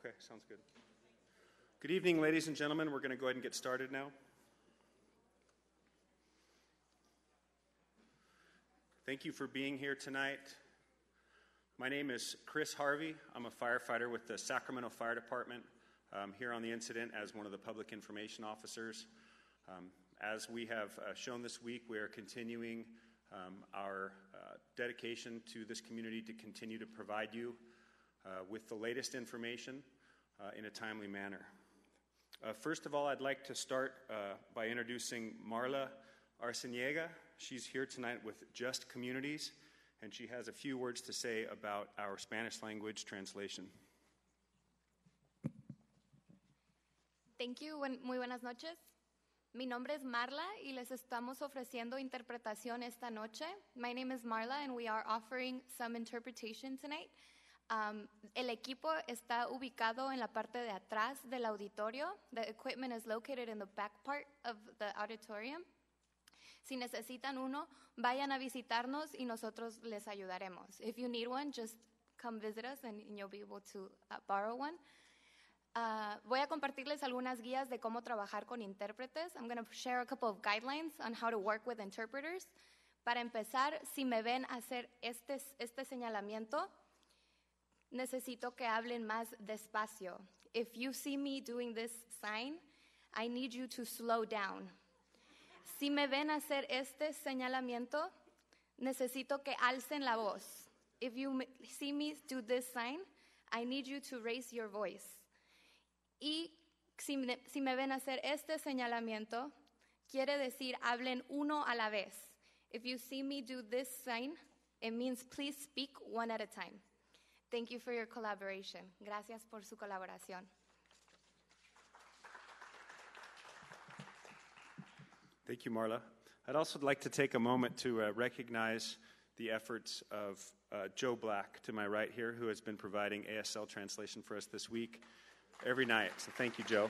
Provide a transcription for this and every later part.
Okay, sounds good. Good evening, ladies and gentlemen. We're going to go ahead and get started now. Thank you for being here tonight. My name is Chris Harvey. I'm a firefighter with the Sacramento Fire Department. I'm here on the incident as one of the public information officers. As we have shown this week, we are continuing our dedication to this community to continue to provide you with the latest information in a timely manner. First of all, I'd like to start by introducing Marla Arciniega. She's here tonight with Just Communities, and she has a few words to say about our Spanish language translation. Thank you. Muy buenas noches. Mi nombre es Marla y les estamos ofreciendo interpretación esta noche. My name is Marla and we are offering some interpretation tonight. El equipo está ubicado en la parte de atrás del auditorio. The equipment is located in the back part of the auditorium. Si necesitan uno, vayan a visitarnos y nosotros les ayudaremos. If you need one, just come visit us and you'll be able to borrow one. Voy a compartirles algunas guías de cómo trabajar con intérpretes. I'm going to share a couple of guidelines on how to work with interpreters. Para empezar, si me ven hacer este señalamiento, necesito que hablen más despacio. If you see me doing this sign, I need you to slow down. Si me ven hacer este señalamiento, necesito que alcen la voz. If you see me do this sign, I need you to raise your voice. Y si me ven hacer este señalamiento, quiere decir hablen uno a la vez. If you see me do this sign, it means please speak one at a time. Thank you for your collaboration. Gracias por su colaboración. Thank you, Marla. I'd also like to take a moment to recognize the efforts of Joe Black to my right here, who has been providing ASL translation for us this week every night. So thank you, Joe.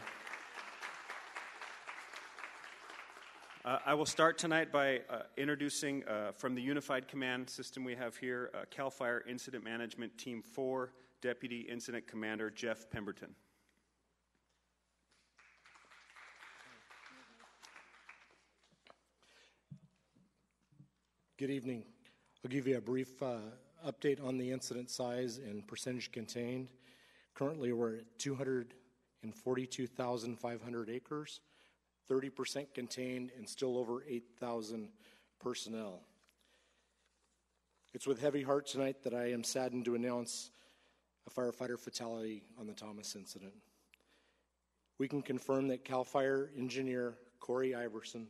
I will start tonight by introducing from the Unified Command System we have here, CAL FIRE Incident Management Team 4, Deputy Incident Commander Jeff Pemberton. Good evening. I'll give you a brief update on the incident size and percentage contained. Currently, we're at 242,500 acres, 30% contained, and still over 8,000 personnel. It's with heavy heart tonight that I am saddened to announce a firefighter fatality on the Thomas incident. We can confirm that CAL FIRE engineer Corey Iverson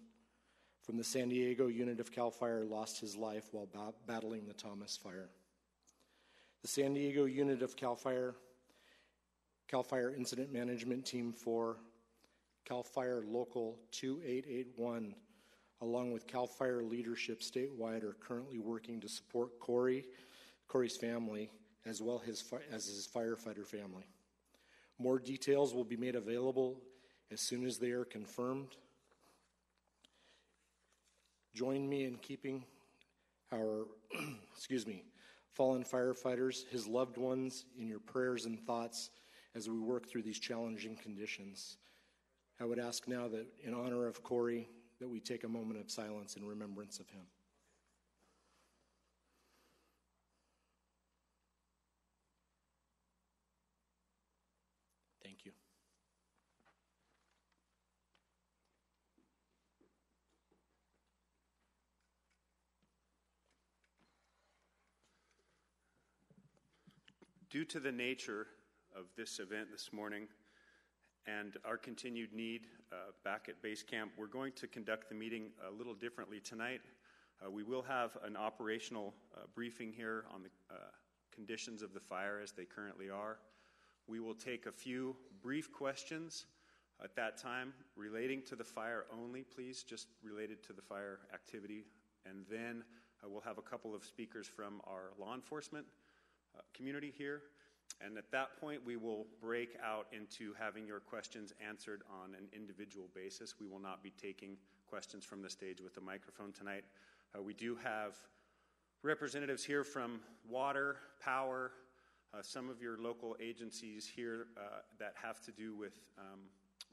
from the San Diego unit of CAL FIRE lost his life while battling the Thomas fire. The San Diego unit of CAL FIRE Incident Management Team 4, CAL FIRE Local 2881, along with CAL FIRE leadership statewide, are currently working to support Corey's family, as well as his firefighter family. More details will be made available as soon as they are confirmed. Join me in keeping our fallen firefighters, his loved ones, in your prayers and thoughts as we work through these challenging conditions. I would ask now that, in honor of Corey, that we take a moment of silence in remembrance of him. Thank you. Due to the nature of this event this morning and our continued need back at base camp, we're going to conduct the meeting a little differently tonight. We will have an operational briefing here on the conditions of the fire as they currently are. We will take a few brief questions at that time relating to the fire only, please, just related to the fire activity. And then we'll have a couple of speakers from our law enforcement community here, and at that point we will break out into having your questions answered on an individual basis. We will not be taking questions from the stage with the microphone tonight. We do have representatives here from water, power, some of your local agencies here that have to do with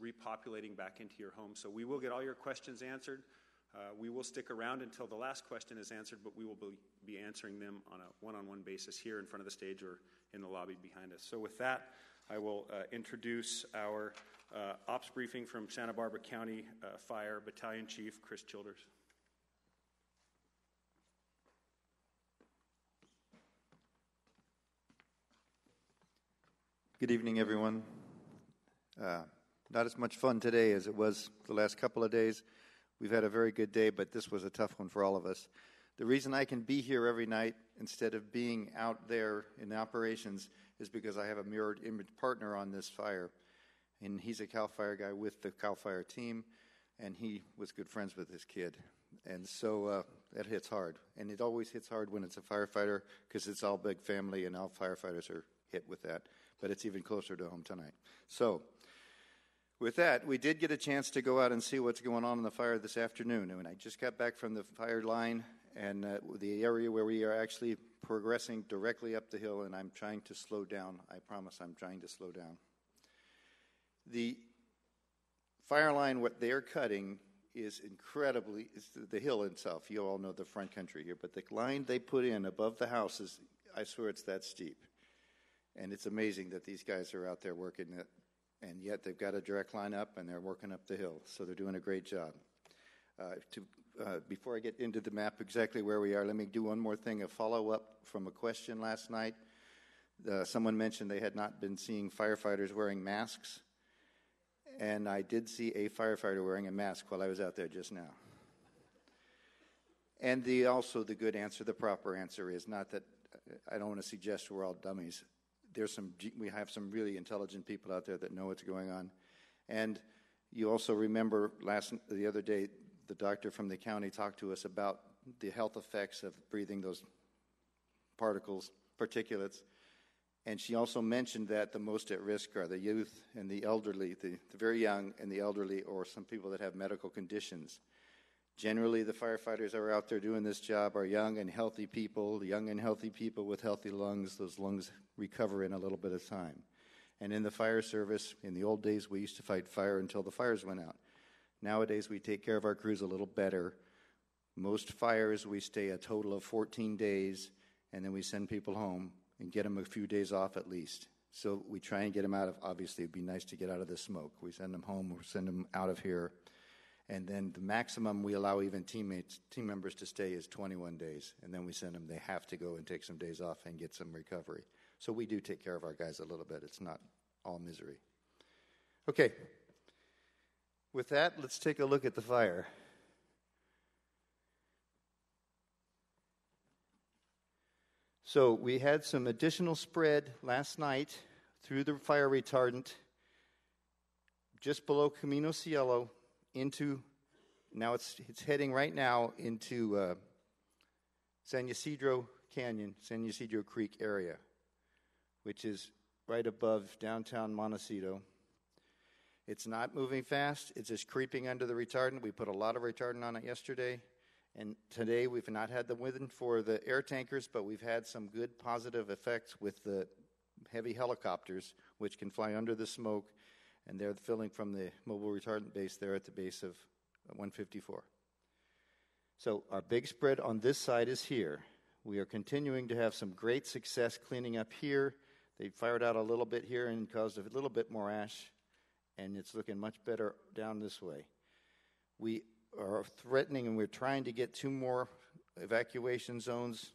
repopulating back into your home. So we will get all your questions answered. We will stick around until the last question is answered, but we will be answering them on a one-on-one basis here in front of the stage or in the lobby behind us. So with that, I will introduce our ops briefing from Santa Barbara County Fire Battalion Chief Chris Childers. Good evening, everyone. Not as much fun today as it was the last couple of days. We've had a very good day, but this was a tough one for all of us. The reason I can be here every night instead of being out there in the operations is because I have a mirrored image partner on this fire. And he's a CAL FIRE guy with the CAL FIRE team, and he was good friends with his kid. And so that hits hard. And it always hits hard when it's a firefighter because it's all big family and all firefighters are hit with that. But it's even closer to home tonight. So with that, we did get a chance to go out and see what's going on in the fire this afternoon. And I just got back from the fire line and the area where we are actually progressing directly up the hill, and I'm trying to slow down. I promise I'm trying to slow down. The fire line, what they're cutting is incredibly, it's the hill itself. You all know the front country here, but the line they put in above the house is, I swear it's that steep. And it's amazing that these guys are out there working it, and yet they've got a direct line up and they're working up the hill. So they're doing a great job. Before I get into the map exactly where we are, let me do one more thing, a follow-up from a question last night. Someone mentioned they had not been seeing firefighters wearing masks. And I did see a firefighter wearing a mask while I was out there just now. And also the good answer, the proper answer is not that, I don't want to suggest we're all dummies. We have some really intelligent people out there that know what's going on. And you also remember the other day, the doctor from the county talked to us about the health effects of breathing those particulates. And she also mentioned that the most at risk are the youth and the elderly, the very young and the elderly, or some people that have medical conditions. Generally, the firefighters that are out there doing this job are young and healthy people with healthy lungs. Those lungs recover in a little bit of time. And in the fire service, in the old days, we used to fight fire until the fires went out. Nowadays, we take care of our crews a little better. Most fires, we stay a total of 14 days, and then we send people home and get them a few days off at least. So we try and get them out of, obviously, it'd be nice to get out of the smoke. We send them home, we send them out of here. And then the maximum we allow even team members to stay is 21 days. And then we send them, they have to go and take some days off and get some recovery. So we do take care of our guys a little bit. It's not all misery. Okay. With that, let's take a look at the fire. So we had some additional spread last night through the fire retardant just below Camino Cielo into, now it's heading right now into San Ysidro Canyon, San Ysidro Creek area, which is right above downtown Montecito. It's not moving fast. It's just creeping under the retardant. We put a lot of retardant on it yesterday. And today we've not had the wind for the air tankers, but we've had some good positive effects with the heavy helicopters, which can fly under the smoke, and they're filling from the mobile retardant base there at the base of 154. So our big spread on this side is here. We are continuing to have some great success cleaning up here. They fired out a little bit here and caused a little bit more ash, and it's looking much better down this way. We are threatening, and we're trying to get 2 more evacuation zones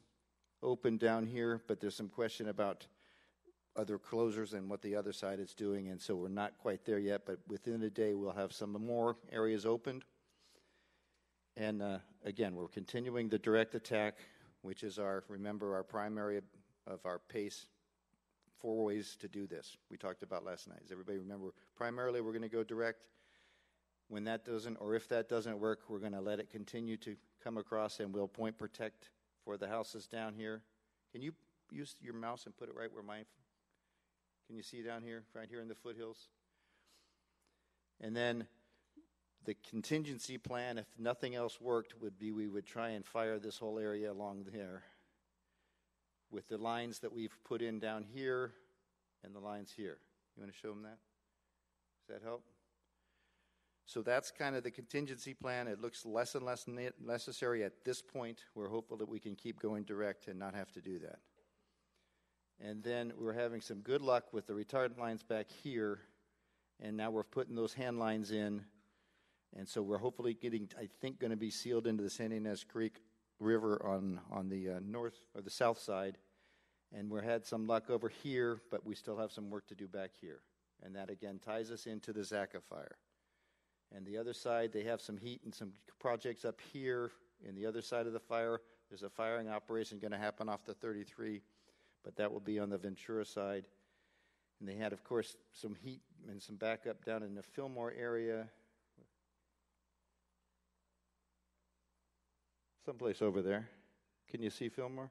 open down here, but there's some question about other closures and what the other side is doing, and so we're not quite there yet, but within a day we'll have some more areas opened. And again, we're continuing the direct attack, which is our primary of our PACE, 4 ways to do this. We talked about last night. Does everybody remember? Primarily, we're going to go direct. When that doesn't, or if that doesn't work, we're going to let it continue to come across, and we'll point protect for the houses down here. Can you use your mouse and put it right where mine? Can you see down here, right here in the foothills? And then the contingency plan, if nothing else worked, would be we would try and fire this whole area along there. with the lines that we've put in down here and the lines here. You want to show them that? Does that help? So that's kind of the contingency plan. It looks less and less necessary at this point. We're hopeful that we can keep going direct and not have to do that. And then we're having some good luck with the retardant lines back here, and now we're putting those hand lines in. And so we're hopefully getting, I think, going to be sealed into the San Ynez Creek River on the north or the south side. And we had some luck over here, but we still have some work to do back here. And that, again, ties us into the Zaca fire. And the other side, they have some heat and some projects up here. In the other side of the fire, there's a firing operation going to happen off the 33, but that will be on the Ventura side. And they had, of course, some heat and some backup down in the Fillmore area. Someplace over there. Can you see Fillmore?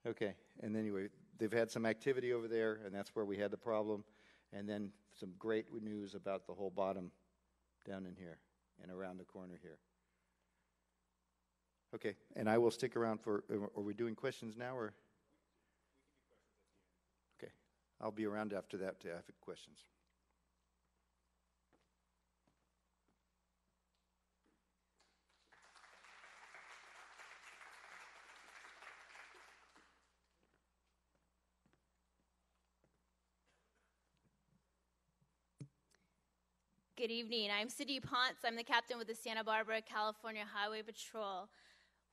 Okay, and anyway, they've had some activity over there, and that's where we had the problem. And then some great news about the whole bottom down in here and around the corner here. Okay, and I will stick around for, are we doing questions now or? Okay, I'll be around after that to have questions. Good evening. I'm Cindy Ponce. I'm the captain with the Santa Barbara, California Highway Patrol.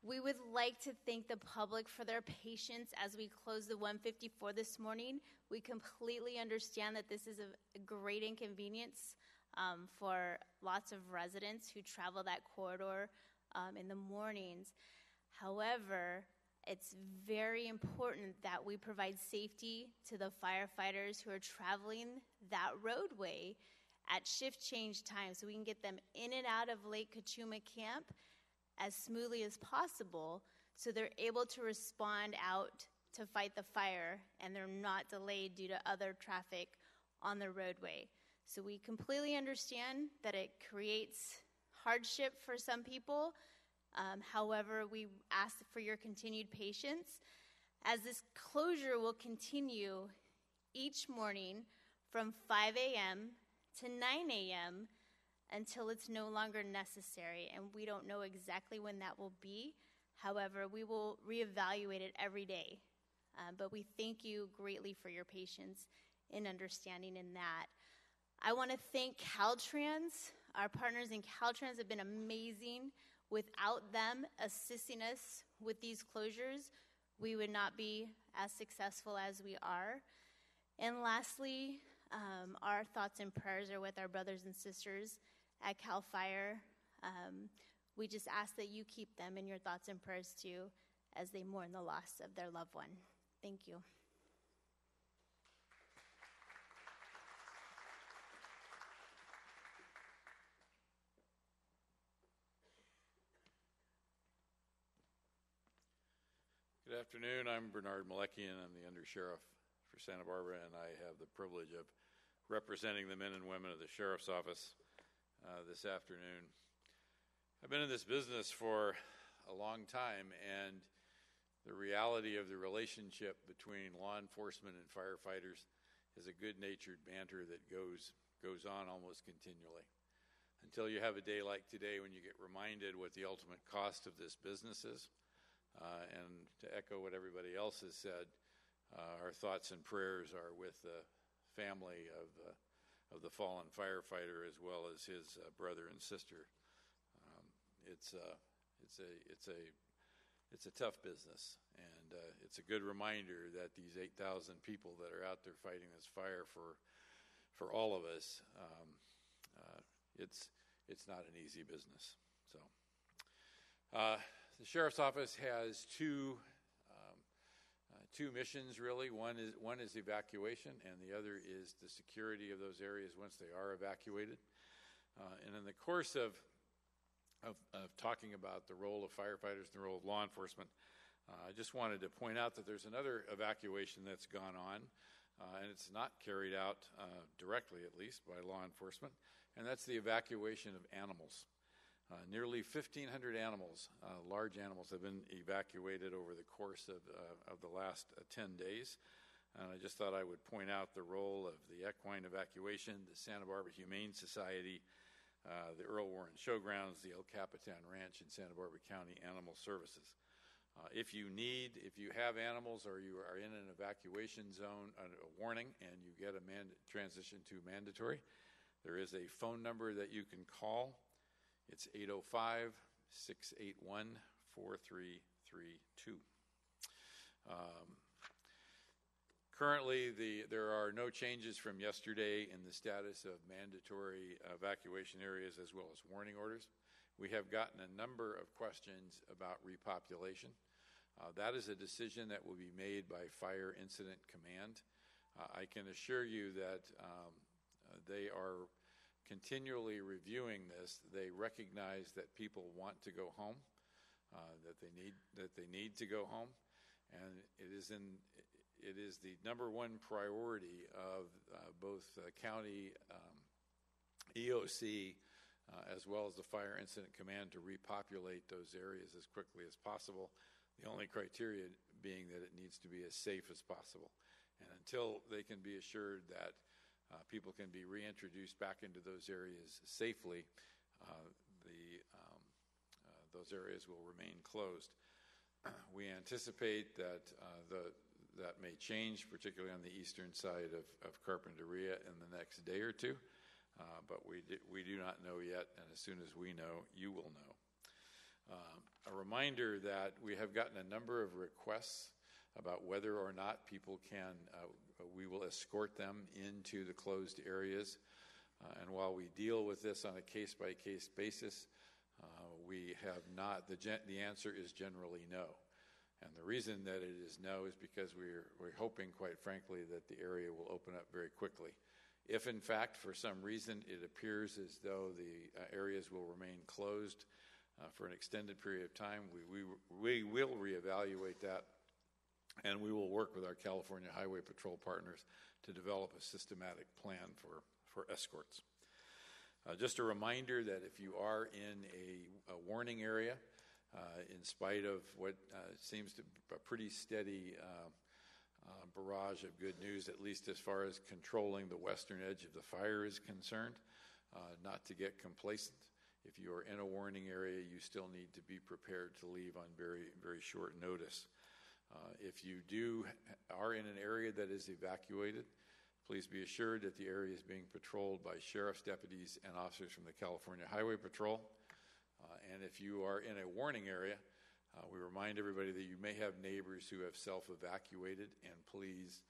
We would like to thank the public for their patience as we close the 154 this morning. We completely understand that this is a great inconvenience for lots of residents who travel that corridor in the mornings. However, it's very important that we provide safety to the firefighters who are traveling that roadway at shift change time so we can get them in and out of Lake Cachuma Camp as smoothly as possible so they're able to respond out to fight the fire and they're not delayed due to other traffic on the roadway. So we completely understand that it creates hardship for some people. However, we ask for your continued patience as this closure will continue each morning from 5 a.m. to 9 a.m. until it's no longer necessary, and we don't know exactly when that will be. However, we will reevaluate it every day. But we thank you greatly for your patience in understanding in that. I want to thank Caltrans. Our partners in Caltrans have been amazing. Without them assisting us with these closures, we would not be as successful as we are. And lastly, our thoughts and prayers are with our brothers and sisters at CAL FIRE. We just ask that you keep them in your thoughts and prayers too as they mourn the loss of their loved one. Thank you. Good afternoon. I'm Bernard Malekian. I'm the Undersheriff for Santa Barbara, and I have the privilege of representing the men and women of the Sheriff's Office this afternoon. I've been in this business for a long time, and the reality of the relationship between law enforcement and firefighters is a good-natured banter that goes on almost continually. Until you have a day like today when you get reminded what the ultimate cost of this business is. And to echo what everybody else has said, our thoughts and prayers are with the family of the fallen firefighter as well as his brother and sister. It's a tough business, and it's a good reminder that these 8,000 people that are out there fighting this fire for all of us, it's not an easy business. So. The Sheriff's Office has two missions, really. One is evacuation, and the other is the security of those areas once they are evacuated. And in the course of talking about the role of firefighters and the role of law enforcement, I just wanted to point out that there's another evacuation that's gone on, and it's not carried out directly, at least, by law enforcement, and that's the evacuation of animals. Nearly 1,500 animals, large animals, have been evacuated over the course of the last 10 days. And I just thought I would point out the role of the Equine Evacuation, the Santa Barbara Humane Society, the Earl Warren Showgrounds, the El Capitan Ranch, and Santa Barbara County Animal Services. If you have animals or you are in an evacuation zone, a warning, and you get a transition to mandatory, there is a phone number that you can call. It's 805-681-4332. Currently, there are no changes from yesterday in the status of mandatory evacuation areas as well as warning orders. We have gotten a number of questions about repopulation. That is a decision that will be made by Fire Incident Command. I can assure you that they are continually reviewing this. They recognize that people want to go home, that they need to go home, and it is the number one priority of both county EOC as well as the Fire Incident Command to repopulate those areas as quickly as possible. The only criteria being that it needs to be as safe as possible. And until they can be assured that people can be reintroduced back into those areas safely, those areas will remain closed. We anticipate that that may change, particularly on the eastern side of Carpinteria in the next day or two, but we do not know yet, and as soon as we know, you will know. A reminder that we have gotten a number of requests about whether or not people we will escort them into the closed areas. And while we deal with this on a case-by-case basis, we have not, the answer is generally no. And the reason that it is no is because we're hoping, quite frankly, that the area will open up very quickly. If, in fact, for some reason it appears as though the areas will remain closed for an extended period of time, we will reevaluate that, and we will work with our California Highway Patrol partners to develop a systematic plan for escorts. Just a reminder that if you are in a warning area, in spite of what seems to be a pretty steady barrage of good news, at least as far as controlling the western edge of the fire is concerned, not to get complacent. If you are in a warning area, you still need to be prepared to leave on very, very short notice. If you are in an area that is evacuated, please be assured that the area is being patrolled by sheriff's deputies and officers from the California Highway Patrol. And if you are in a warning area, we remind everybody that you may have neighbors who have self-evacuated, and please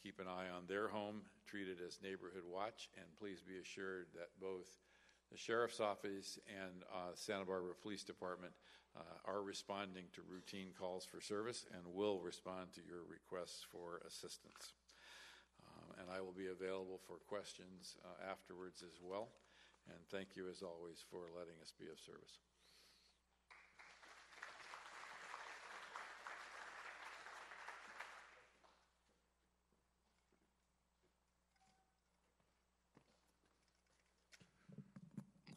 keep an eye on their home, treat it as neighborhood watch, and please be assured that both the Sheriff's Office and Santa Barbara Police Department are responding to routine calls for service and will respond to your requests for assistance. And I will be available for questions afterwards as well. And thank you, as always, for letting us be of service.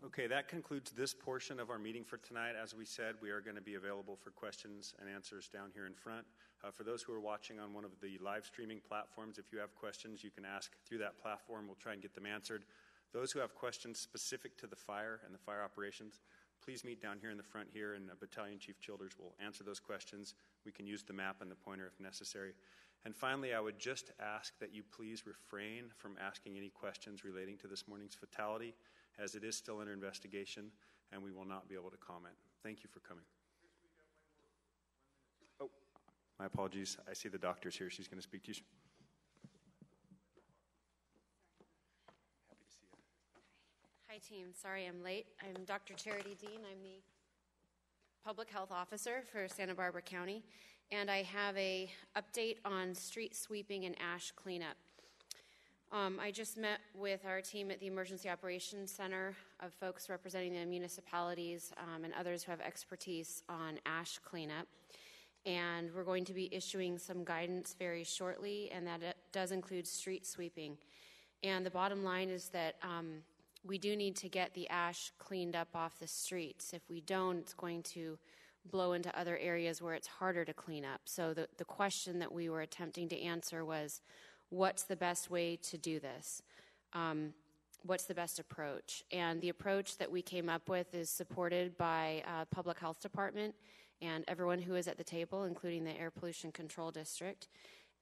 Okay, that concludes this portion of our meeting for tonight. As we said, we are going to be available for questions and answers down here in front. For those who are watching on one of the live streaming platforms, if you have questions, you can ask through that platform. We'll try and get them answered. Those who have questions specific to the fire and the fire operations, please meet down here in the front here, and Battalion Chief Childers will answer those questions. We can use the map and the pointer if necessary. And finally, I would just ask that you please refrain from asking any questions relating to this morning's fatality, as it is still under investigation, and we will not be able to comment. Thank you for coming. Oh, my apologies. I see the doctor's here. She's going to speak to you. Happy to see you. Hi, team. Sorry I'm late. I'm Dr. Charity Dean. I'm the Public Health Officer for Santa Barbara County, and I have a update on street sweeping and ash cleanup. I just met with our team at the Emergency Operations Center of folks representing the municipalities and others who have expertise on ash cleanup. And we're going to be issuing some guidance very shortly, and that it does include street sweeping. And the bottom line is that we do need to get the ash cleaned up off the streets. If we don't, it's going to blow into other areas where it's harder to clean up. So the question that we were attempting to answer was, what's the best way to do this? What's the best approach? And the approach that we came up with is supported by Public Health Department and everyone who is at the table, including the Air Pollution Control District.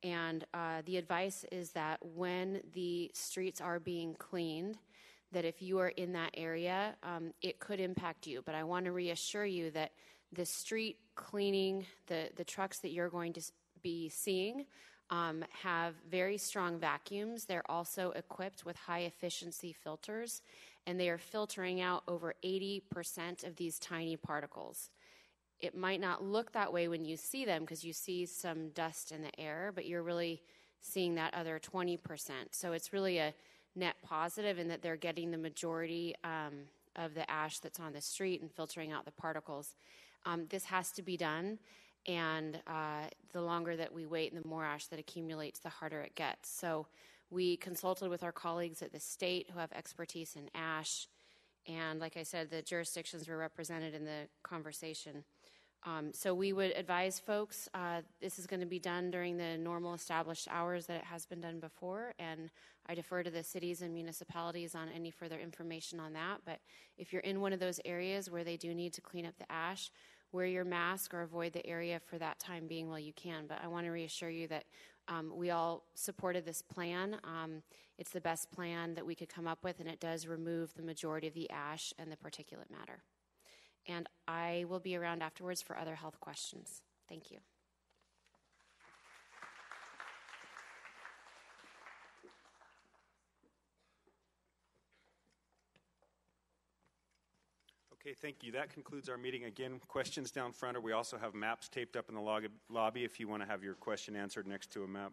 And the advice is that when the streets are being cleaned, that if you are in that area, it could impact you. But I want to reassure you that the street cleaning, the trucks that you're going to be seeing have very strong vacuums. They're also equipped with high-efficiency filters, and they are filtering out over 80% of these tiny particles. It might not look that way when you see them because you see some dust in the air, but you're really seeing that other 20%. So it's really a net positive in that they're getting the majority of the ash that's on the street and filtering out the particles. This has to be done, and the longer that we wait and the more ash that accumulates, the harder it gets. So we consulted with our colleagues at the state who have expertise in ash, and like I said, the jurisdictions were represented in the conversation. So we would advise folks, this is going to be done during the normal established hours that it has been done before, and I defer to the cities and municipalities on any further information on that. But if you're in one of those areas where they do need to clean up the ash, wear your mask or avoid the area for that time being while you can. But I want to reassure you that we all supported this plan. It's the best plan that we could come up with, and it does remove the majority of the ash and the particulate matter. And I will be around afterwards for other health questions. Thank you. Okay, thank you. That concludes our meeting. Again, questions down front, or we also have maps taped up in the lobby if you want to have your question answered next to a map.